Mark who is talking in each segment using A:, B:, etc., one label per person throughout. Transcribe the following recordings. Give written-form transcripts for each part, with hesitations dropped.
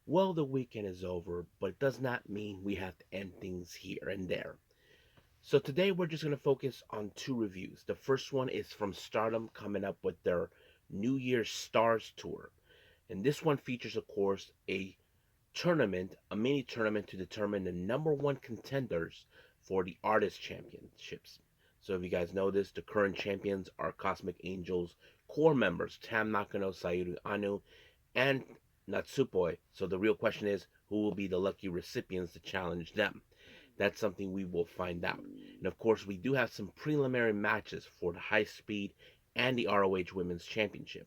A: Well, the weekend is over, but it does not mean we have to end things here and there. So today we're just going to focus on two reviews. The first one is from Stardom coming up with their New Year's Stars Tour. And this one features, of course, a mini tournament to determine the number one contenders for the Artist Championships. So if you guys know this, the current champions are Cosmic Angels core members Tam Nakano, Sayuri Anu, and Natsupoi. So the real question is, who will be the lucky recipients to challenge them? That's something we will find out. And of course, we do have some preliminary matches for the high speed and the ROH Women's Championship.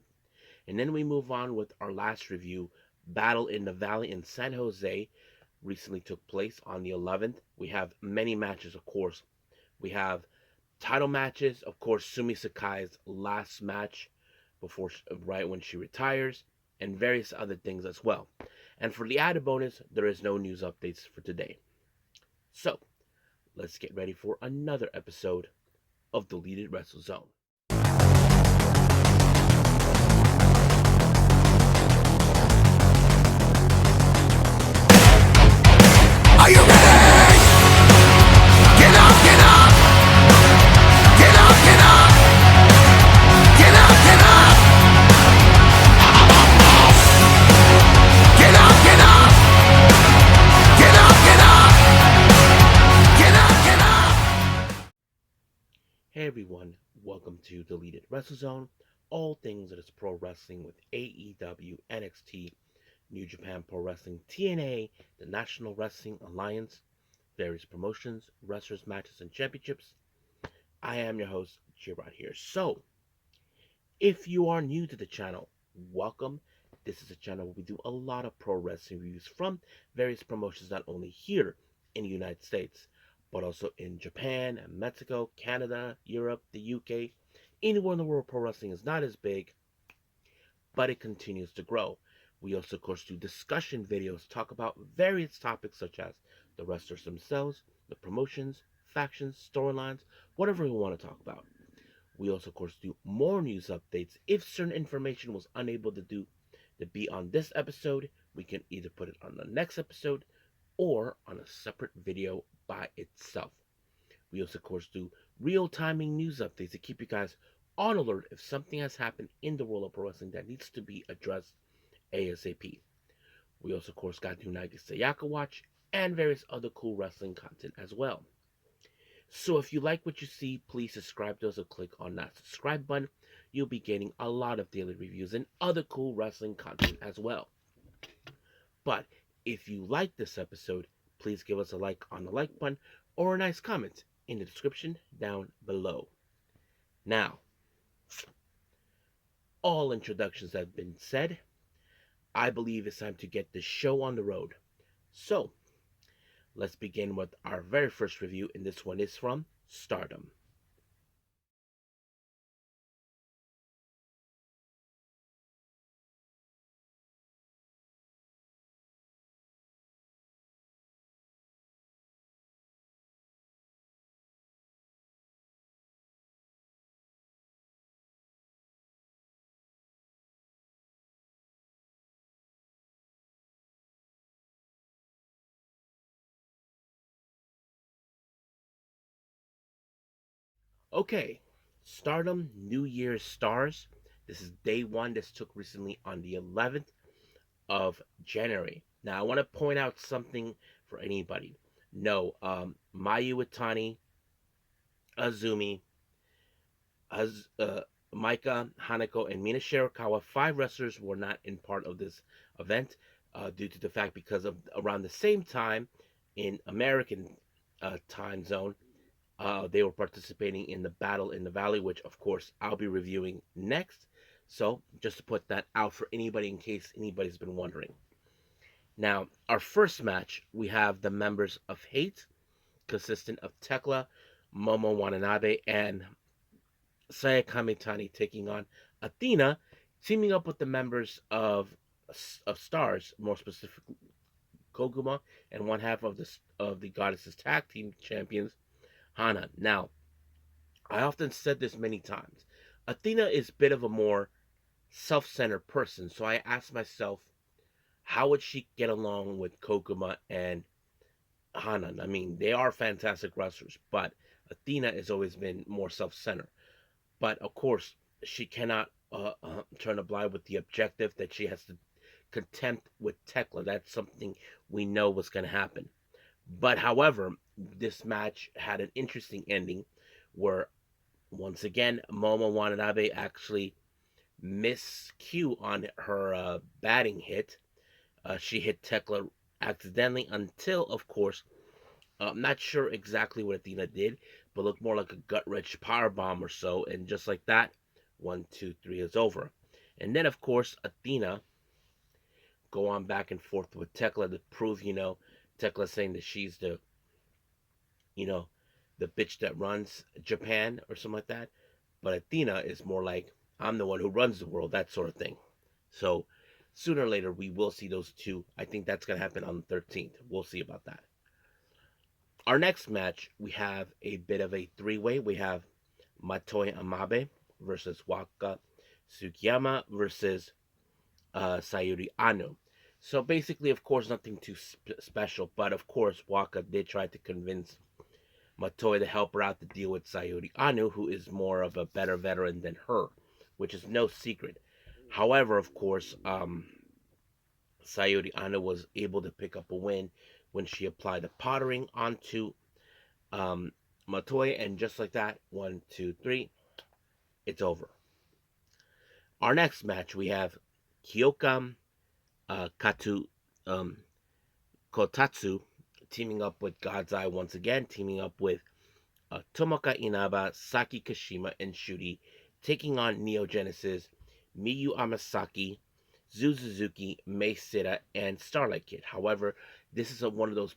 A: And then we move on with our last review, Battle in the Valley in San Jose, recently took place on the 11th. We have many matches, of course. We have title matches, of course, Sumi Sakai's last match before right when she retires, and various other things as well. And for the added bonus, there is no news updates for today. So, let's get ready for another episode of Deleted Wrestle Zone.
B: Are you ready? Get up, get up! Get up, get up! Get up, get up! Get up, get up! Get up, get up! Get up, get up!
A: Hey everyone, welcome to Deleted Wrestle Zone. All things that is pro wrestling with AEW, NXT, New Japan Pro Wrestling, TNA, the National Wrestling Alliance, various promotions, wrestlers, matches, and championships. I am your host, J-Rod here. So, if you are new to the channel, welcome. This is a channel where we do a lot of pro wrestling reviews from various promotions, not only here in the United States, but also in Japan, Mexico, Canada, Europe, the UK. Anywhere in the world pro wrestling is not as big, but it continues to grow. We also, of course, do discussion videos, talk about various topics such as the wrestlers themselves, the promotions, factions, storylines, whatever we want to talk about. We also, of course, do more news updates. If certain information was unable to be on this episode, we can either put it on the next episode or on a separate video by itself. We also, of course, do real-timing news updates to keep you guys on alert if something has happened in the world of pro wrestling that needs to be addressed ASAP. We also, of course, got Unagi Sayaka Watch and various other cool wrestling content as well. So if you like what you see, please subscribe to us or click on that subscribe button. You'll be getting a lot of daily reviews and other cool wrestling content as well. But if you like this episode, please give us a like on the like button or a nice comment in the description down below. Now, all introductions have been said. I believe it's time to get the show on the road. So, let's begin with our very first review, and this one is from Stardom. Okay, Stardom New Year's Stars. This is day one. This took recently on the 11th of January. Now, I want to point out something for anybody. No, Mayu Iwatani, Azumi, Maika, Hanako, and Mina Shirakawa, 5 wrestlers were not in part of this event due to the fact because of around the same time in American time zone, they were participating in the Battle in the Valley, which of course I'll be reviewing next. So just to put that out for anybody in case anybody's been wondering. Now, our first match, we have the members of Hate, consistent of Tekla, Momo Watanabe, and Sayaka Mitani taking on Athena, teaming up with the members of Stars, more specifically Koguma, and one half of the Goddesses Tag Team Champions, Hana. Now, I often said this many times. Athena is a bit of a more self-centered person, so I asked myself, how would she get along with Kokuma and Hanan? I mean, they are fantastic wrestlers, but Athena has always been more self-centered. But of course, she cannot turn a blind with the objective that she has to contempt with Tekla. That's something we know was going to happen. But however, this match had an interesting ending where once again Momo Watanabe actually miscue on her batting hit. She hit Tekla accidentally until, of course, I'm not sure exactly what Athena did, but looked more like a gut wrench power bomb or so. And just like that, 1, 2, 3 is over. And then, of course, Athena go on back and forth with Tekla to prove, Tekla saying that she's you know, the bitch that runs Japan or something like that. But Athena is more like, I'm the one who runs the world, that sort of thing. So sooner or later, we will see those two. I think that's going to happen on the 13th. We'll see about that. Our next match, we have a bit of a three-way. We have Matoe Amabe versus Waka Tsukiyama versus Sayuri Ano. So basically, of course, nothing too special. But of course, Waka did try to convince Matoe to help her out to deal with Sayuri Anu, who is more of a better veteran than her, which is no secret. However, of course, Sayuri Anu was able to pick up a win when she applied the pottering onto um, Matoe, and just like that, 1, 2, 3, it's over. Our next match, we have Kyoka Katu um, Kotatsu teaming up with God's Eye once again, teaming up with Tomoka Inaba, Saki Kashima, and Shuri, taking on Neo Genesis, Miyu Amasaki, Suzuki, Mei Sita, and Starlight Kid. However, this is one of those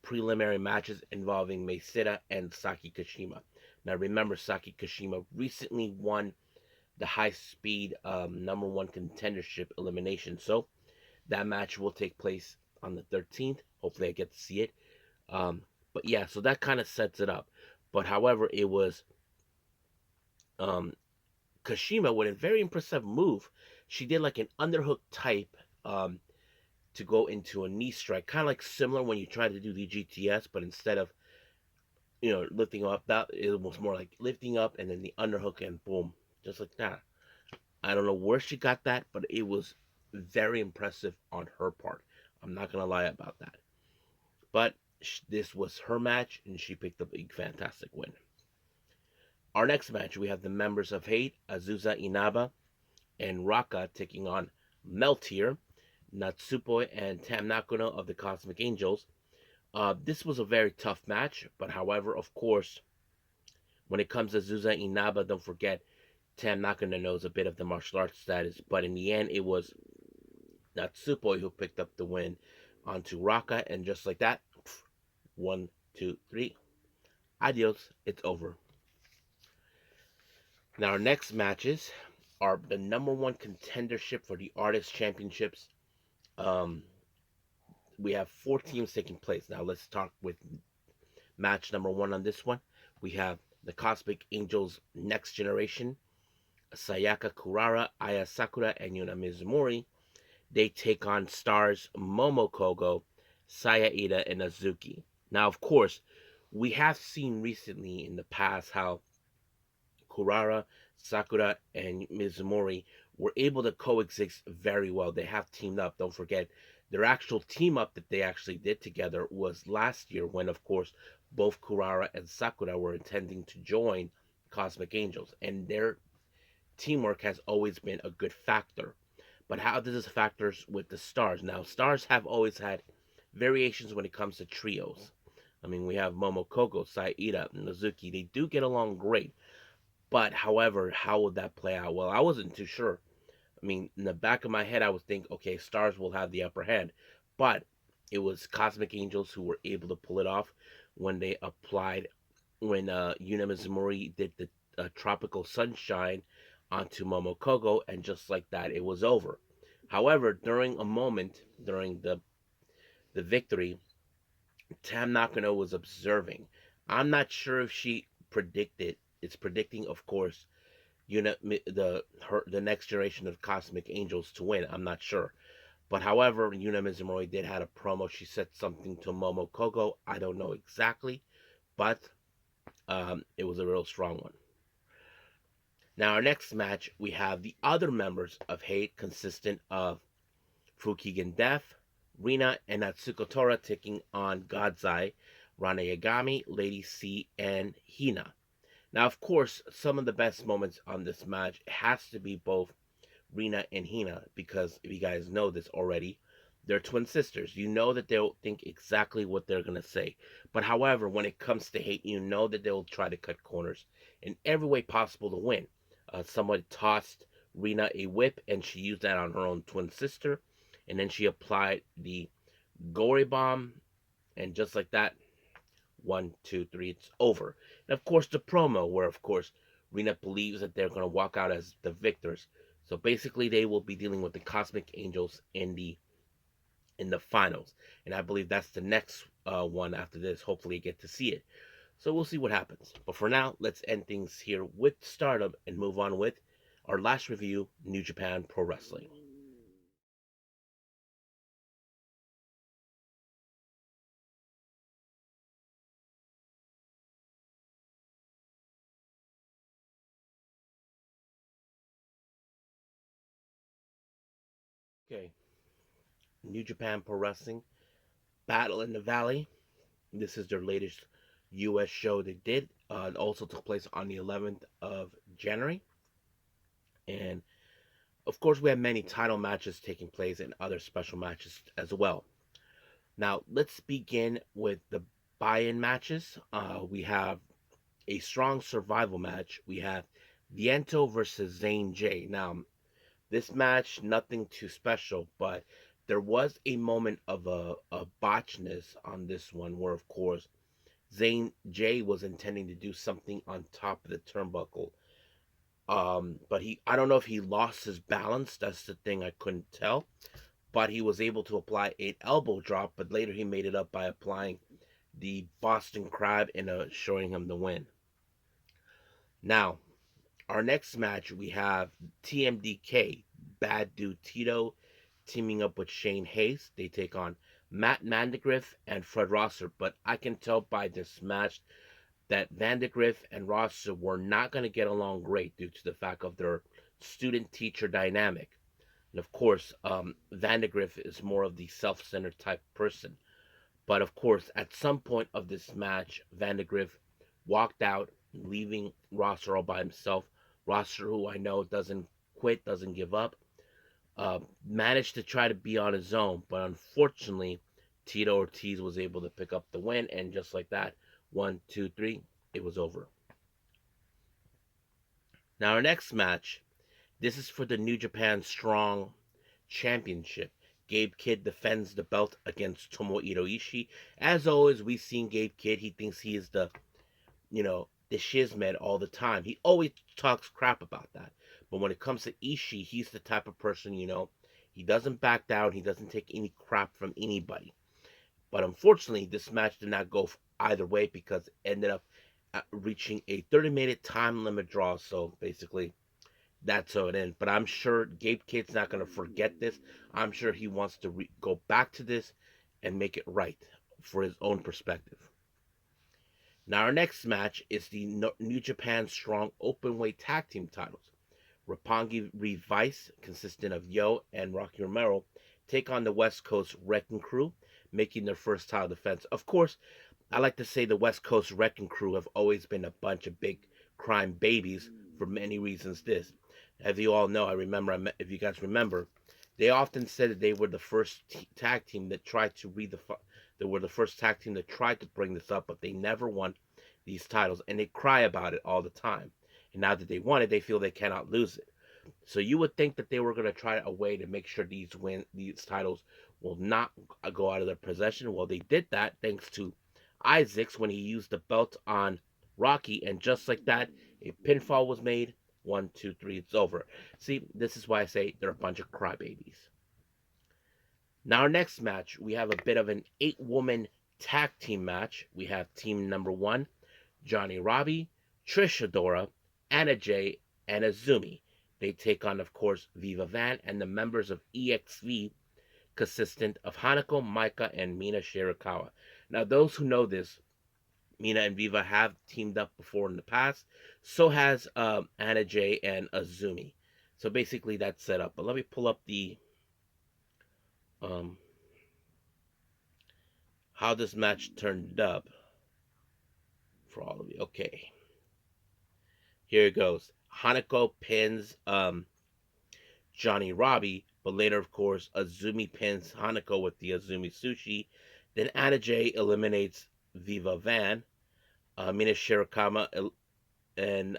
A: preliminary matches involving Mei Sita and Saki Kashima. Now, remember, Saki Kashima recently won the high speed number one contendership elimination. So, that match will take place on the 13th. Hopefully, I get to see it. Um, but yeah, so that kind of sets it up. But however, it was um, Kashima with a very impressive move. She did like an underhook type to go into a knee strike, kind of like similar when you try to do the GTS, but instead of lifting up, that it was more like lifting up and then the underhook and boom, just like that. I don't know where she got that, but it was very impressive on her part. I'm not gonna lie about that. But this was her match, and she picked up a fantastic win. Our next match, we have the members of Hate, Azusa Inaba and Raka taking on Meltier, Natsupoi, and Tam Nakano of the Cosmic Angels. This was a very tough match, but however, of course, when it comes to Azusa Inaba, don't forget Tam Nakano knows a bit of the martial arts status, but in the end, it was Natsupoi who picked up the win onto Raka, and just like that, 1, 2, 3, adios, it's over. Now, our next matches are the number one contendership for the Artist Championships. Um, we have four teams taking place. Now, let's talk with match number one on this one. We have the Cosmic Angels Next Generation, Sayaka Kurara, Aya Sakura, and Yuna Mizumori. They take on stars Momo Kogo, Saya Ida, and Azuki. Now, of course, we have seen recently in the past how Kurara, Sakura, and Mizumori were able to coexist very well. They have teamed up. Don't forget, their actual team up that they actually did together was last year when, of course, both Kurara and Sakura were intending to join Cosmic Angels. And their teamwork has always been a good factor. But how does this factors with the stars? Now, stars have always had variations when it comes to trios. I mean, we have Momokoko, Saida, and Nazuki. They do get along great. But however, how would that play out? Well, I wasn't too sure. I mean, in the back of my head, I was thinking, okay, stars will have the upper hand. But it was Cosmic Angels who were able to pull it off when they applied, when Yuna Mizumori did the Tropical Sunshine onto Momokogo, and just like that, it was over. However, during a moment, during the victory, Tam Nakano was observing. I'm not sure if she predicted. It's predicting, of course, the next generation of Cosmic Angels to win. I'm not sure, But however, Yuna Mizumori did had a promo. She said something to Momo Kogo. I don't know exactly, but it was a real strong one. Now, our next match, we have the other members of Hate, consistent of Fukigen Death, Rina, and Natsuko Tora taking on Godzai, Rana Yagami, Lady C, and Hina. Now, of course, some of the best moments on this match has to be both Rina and Hina, because if you guys know this already, they're twin sisters. You know that they'll think exactly what they're going to say. But however, when it comes to Hate, you know that they'll try to cut corners in every way possible to win. Someone tossed Rina a whip, and she used that on her own twin sister. And then she applied the Gory Bomb, and just like that, one, two, three, it's over. And of course, the promo, where of course Rena believes that they're going to walk out as the victors. So basically, they will be dealing with the Cosmic Angels in the finals, and I believe that's the next one after this. Hopefully, get to see it. So we'll see what happens. But for now, let's end things here with Stardom and move on with our last review, New Japan Pro Wrestling. Okay, New Japan Pro Wrestling Battle in the Valley. This is their latest U.S. show they did. It also took place on the 11th of January. And of course, we have many title matches taking place and other special matches as well. Now, let's begin with the buy in matches. We have a strong survival match. We have Viento versus Zane J. Now, this match, nothing too special, but there was a moment of a botchness on this one where, of course, Zane J was intending to do something on top of the turnbuckle. But I don't know if he lost his balance. That's the thing I couldn't tell. But he was able to apply an elbow drop, but later he made it up by applying the Boston Crab and showing him the win. Now, our next match, we have TMDK, Bad Dude Tito, teaming up with Shane Hayes. They take on Matt Vandegrift and Fred Rosser. But I can tell by this match that Vandegrift and Rosser were not going to get along great due to the fact of their student-teacher dynamic. And of course, Vandegrift is more of the self-centered type person. But of course, at some point of this match, Vandegrift walked out, leaving Rosser all by himself. Rosser, who I know doesn't quit, doesn't give up, managed to try to be on his own, but unfortunately, Tito Ortiz was able to pick up the win, and just like that, one, two, three, it was over. Now, our next match, this is for the New Japan Strong Championship. Gabe Kidd defends the belt against Tomohiro Ishii. As always, we've seen Gabe Kidd. He thinks he is the shizmed all the time. He always talks crap about that. But when it comes to Ishii, he's the type of person, he doesn't back down. He doesn't take any crap from anybody. But unfortunately, this match did not go either way because it ended up reaching a 30-minute time limit draw. So basically, that's how it ends. But I'm sure Gabe Kidd's not going to forget this. I'm sure he wants to go back to this and make it right for his own perspective. Now, our next match is the New Japan Strong Openweight Tag Team titles. Roppongi Vice, consistent of Yo and Rocky Romero, take on the West Coast Wrecking Crew, making their first title defense. Of course, I like to say the West Coast Wrecking Crew have always been a bunch of big crime babies for many reasons. As you all know, if you guys remember, they often said that they were the first tag team that tried to they were the first tag team that tried to bring this up, but they never won these titles, and they cry about it all the time. And now that they won it, they feel they cannot lose it. So you would think that they were going to try a way to make sure these titles will not go out of their possession. Well, they did that thanks to Isaacs when he used the belt on Rocky, and just like that, a pinfall was made. One, two, three, it's over. See, this is why I say they're a bunch of crybabies. Now, our next match, we have a bit of an 8-woman tag team match. We have team number 1, Johnny Robbie, Trish Adora, Anna Jay, and Azumi. They take on, of course, Viva Van and the members of EXV, consistent of Hanako, Maika, and Mina Shirakawa. Now, those who know this, Mina and Viva have teamed up before in the past. So has Anna Jay and Azumi. So basically that's set up. But let me pull up the um, how this match turned up for all of you. Okay, here it goes. Hanako pins Johnny Robbie, but later, of course, Azumi pins Hanako with the Azumi Sushi. Then Anna Jay eliminates Viva Van. Mina Shirakawa and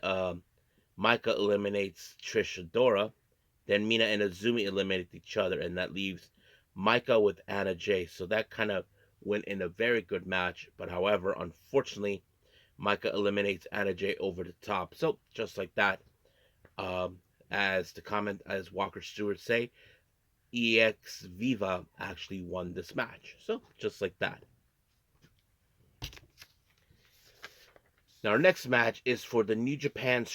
A: Maika eliminates Trish Adora. Then Mina and Azumi eliminate each other, and that leaves Maika with Anna Jay. So that kind of went in a very good match. But however, unfortunately, Maika eliminates Anna Jay over the top. So just like that, um, as Walker Stewart say, EX Viva actually won this match. So just like that. Now our next match is for the New Japan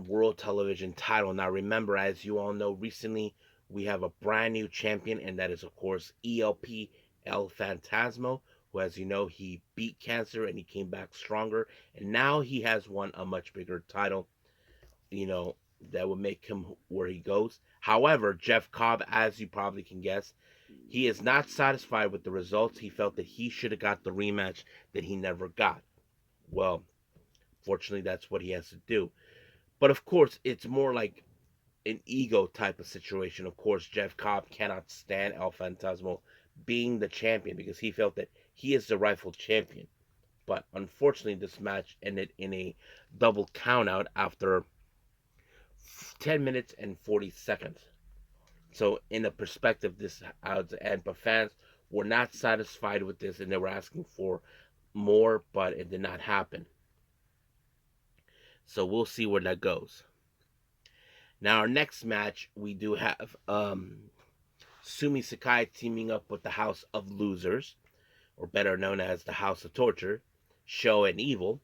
A: World Television title. Now remember, as you all know, recently we have a brand new champion, and that is of course ELP El Fantasmo, who, as you know, he beat cancer and he came back stronger, and now he has won a much bigger title. You know that would make him where he goes. However, Jeff Cobb, as you probably can guess, he is not satisfied with the results. He felt that he should have got the rematch that he never got. Well, fortunately, that's what he has to do. But of course, it's more like an ego type of situation. Of course, Jeff Cobb cannot stand El Fantasmo being the champion because he felt that he is the rightful champion. But unfortunately, this match ended in a double countout after 10 minutes and 40 seconds. So, in a perspective, this odds and but fans were not satisfied with this and they were asking for more, but it did not happen. So we'll see where that goes. Now, our next match, we do have Sumi Sakai teaming up with the House of Losers, or better known as the House of Torture, Sho and Evil,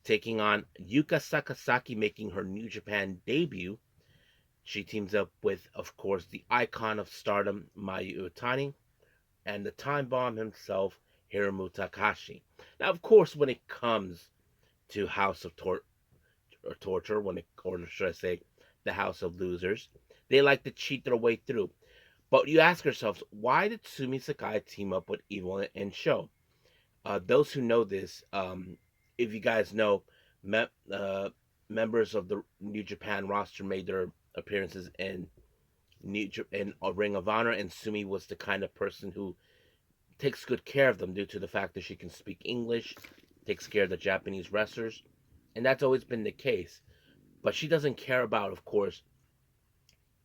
A: taking on Yuka Sakazaki, making her New Japan debut. She teams up with, of course, the icon of stardom, Mayu Iwatani, and the time bomb himself, Hiromu Takahashi. Now, of course, when it comes to House of Torture, or should I say, the House of Losers, they like to cheat their way through. But you ask yourselves, why did Sumi Sakai team up with Evil and Sho? Those who know this, if you guys know, members of the New Japan roster made their appearances in a Ring of Honor, and Sumi was the kind of person who takes good care of them due to the fact that she can speak English, takes care of the Japanese wrestlers, and that's always been the case. But she doesn't care about, of course,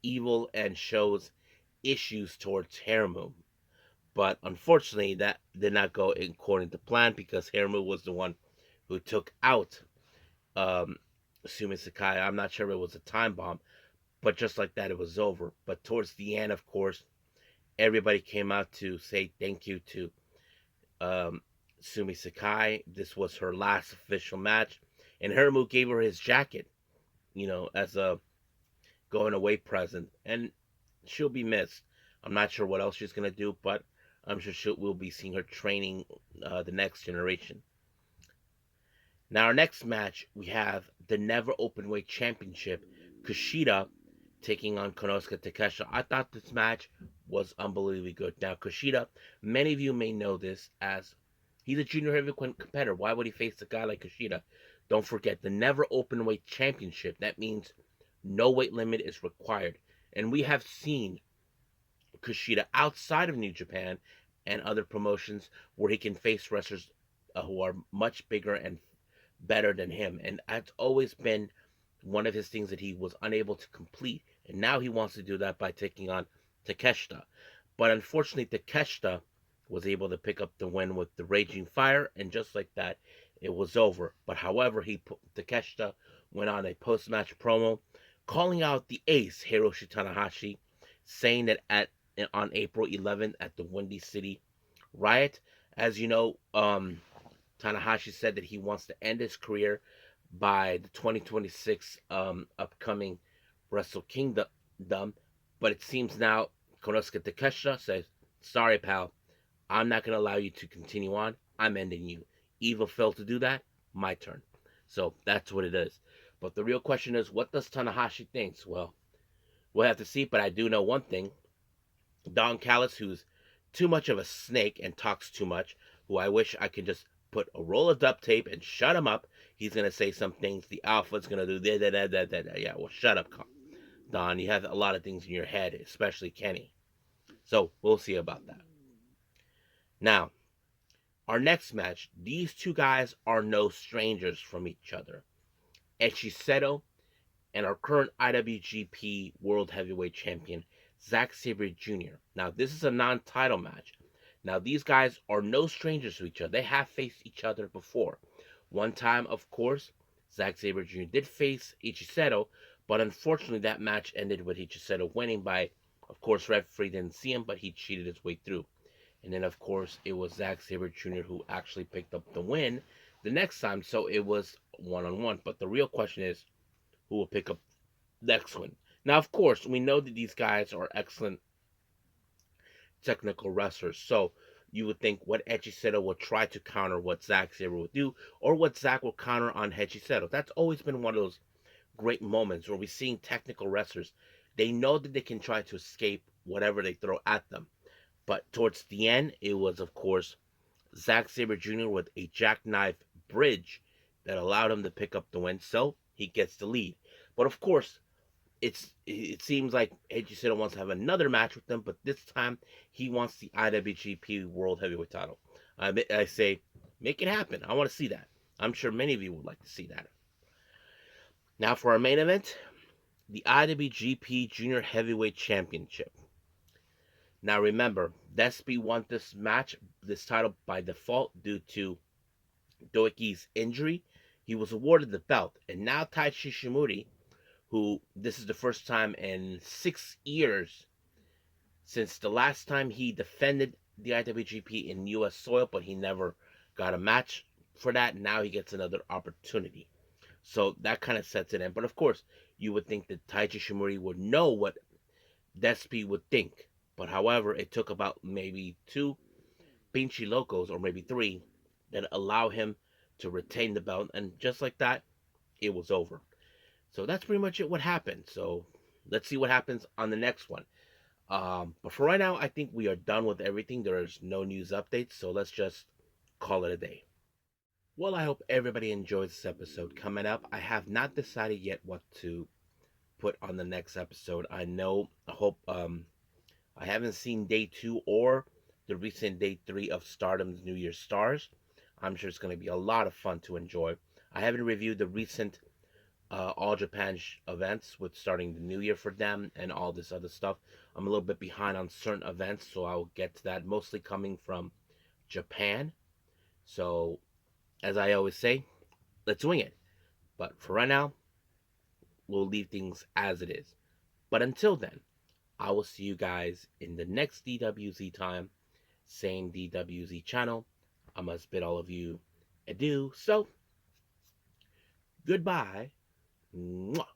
A: Evil and Sho's issues towards Hiromu. But unfortunately, that did not go according to plan because Hiromu was the one who took out um, Sumi Sakai. I'm not sure if it was a time bomb, but just like that, it was over. But towards the end, of course, everybody came out to say thank you to um, Sumi Sakai. This was her last official match, and Hiromu gave her his jacket, as a going away present, and she'll be missed. I'm not sure what else she's gonna do, but I'm sure we'll be seeing her training the next generation. Now, our next match, we have the Never Openweight Championship, Kushida taking on Konosuke Takeshita. I thought this match was unbelievably good. Now, Kushida, many of you may know this as he's a junior heavyweight competitor. Why would he face a guy like Kushida? Don't forget, the Never Openweight Championship. That means no weight limit is required. And we have seen Kushida outside of New Japan and other promotions where he can face wrestlers who are much bigger and better than him. And that's always been one of his things that he was unable to complete. And now he wants to do that by taking on Takeshita. But unfortunately, Takeshita was able to pick up the win with the Raging Fire. And just like that, it was over. But however, Takeshita went on a post-match promo calling out the ace, Hiroshi Tanahashi, saying that on April 11th at the Windy City Riot, as you know, Tanahashi said that he wants to end his career by the 2026 upcoming Wrestle Kingdom, but it seems now Konosuke Takeshita says, "Sorry, pal, I'm not going to allow you to continue on. I'm ending you. Evil failed to do that. My turn." So that's what it is. But the real question is, what does Tanahashi think? Well, we'll have to see. But I do know one thing: Don Callis, who's too much of a snake and talks too much, who I wish I could just put a roll of duct tape and shut him up. He's gonna say some things. The Alpha's gonna do da da da da da da. Yeah, well, shut up, Don. You have a lot of things in your head, especially Kenny. So we'll see about that. Now, our next match. These two guys are no strangers from each other. Echiseto and our current IWGP World Heavyweight Champion, Zack Sabre Jr. Now, this is a non title match. Now, these guys are no strangers to each other. They have faced each other before. One time, of course, Zack Sabre Jr. did face Ichiseto, but unfortunately, that match ended with Ichiseto winning by, of course, referee didn't see him, but he cheated his way through. And then, of course, it was Zack Sabre Jr. who actually picked up the win the next time, so it was 1-on-1. But the real question is, who will pick up next one? Now, of course, we know that these guys are excellent technical wrestlers, so you would think what Echiseto will try to counter what Zack Sabre would do, or what Zack will counter on Echiseto. That's always been one of those great moments where we're seeing technical wrestlers. They know that they can try to escape whatever they throw at them. But towards the end, it was, of course, Zack Sabre Jr. with a jackknife bridge that allowed him to pick up the win, so he gets the lead. But of course, it seems like Eiji Sito wants to have another match with them, but this time he wants the IWGP World Heavyweight title. I say, make it happen. I want to see that. I'm sure many of you would like to see that. Now for our main event, the IWGP Junior Heavyweight Championship. Now remember, Despy won this title by default due to Doiki's injury. He was awarded the belt, and now Taichi Shimuri, who this is the first time in 6 years since the last time he defended the IWGP in U.S. soil, but he never got a match for that. Now he gets another opportunity. So that kind of sets it in. But of course, you would think that Taichi Shimuri would know what Despy would think. But however, it took about maybe two Pinchy Locos, or maybe three, that allow him to retain the belt. And just like that, it was over. So that's pretty much it what happened. So let's see what happens on the next one. But for right now, I think we are done with everything. There's no news updates, so let's just call it a day. Well, I hope everybody enjoys this episode. Coming up, I have not decided yet what to put on the next episode. I hope I haven't seen day 2 or the recent day 3 of Stardom's New Year's Stars. I'm sure it's going to be a lot of fun to enjoy. I haven't reviewed the recent All Japan events with starting the new year for them and all this other stuff. I'm a little bit behind on certain events, so I'll get to that, mostly coming from Japan. So, as I always say, let's wing it. But for right now, we'll leave things as it is. But until then, I will see you guys in the next DWZ time, same DWZ channel. I must bid all of you adieu. So, goodbye. Mwah.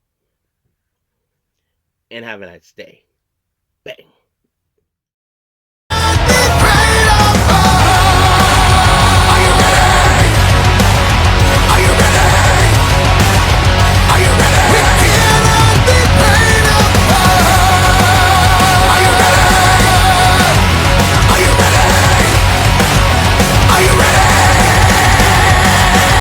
A: And have a nice day. Bang.